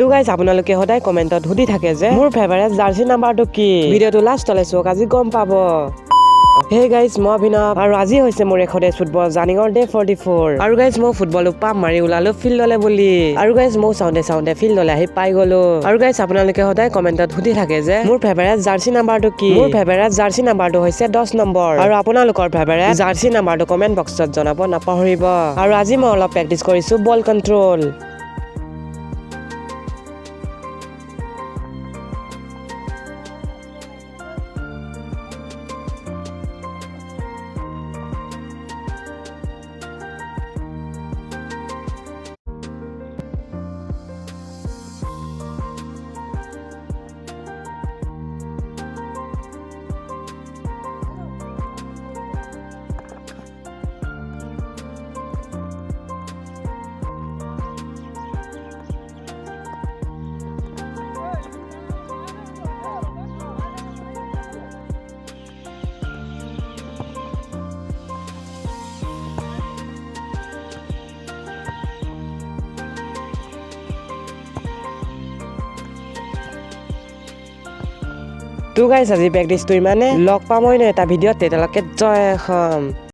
তো গাইজ আপোনালোকে সদায় কমেন্টত সুধি থাকে যে মোৰ ফেভাৰেট জাৰ্চি নাম্বাৰটো কি ভিডিঅ'টো লাষ্টলৈ চাওক আজি গম পাব হে গাইজ মই অভিনৱ আৰু আজি হৈছে মোৰ 100 ডেজ ফুটবল জাৰ্নিঙৰ ডে 44 আৰু গাইজ মই ফুটবল পাম মাৰি ওলালো ফিল্ডলৈ বুলি আৰু গাইজ মই চাউণ্ডে ফিল্ডলৈ আহি পাই গলো আৰু গাইজ আপোনালোকে সদায় কমেন্টত সুধি থাকে যে মোৰ ফেভাৰেট জাৰ্চি নাম্বাৰটো কি মোৰ ফেভাৰেট জাৰ্চি নাম্বাৰটো হৈছে 10 নম্বৰ আৰু আপোনালোকৰ ফেভাৰেট জাৰ্চি নাম্বাৰটো কমেন্ট বক্সত জনাব নাপাহৰিব আৰু আজি মই অলপ প্ৰেক্টিচ কৰিছো বল কন্ট্ৰোল তো গাইজ আজি প্ৰেক্টিচটো ইমানে লগ পাম এটা ভিডিঅ'ত তেতিয়ালৈকে জয় অসম।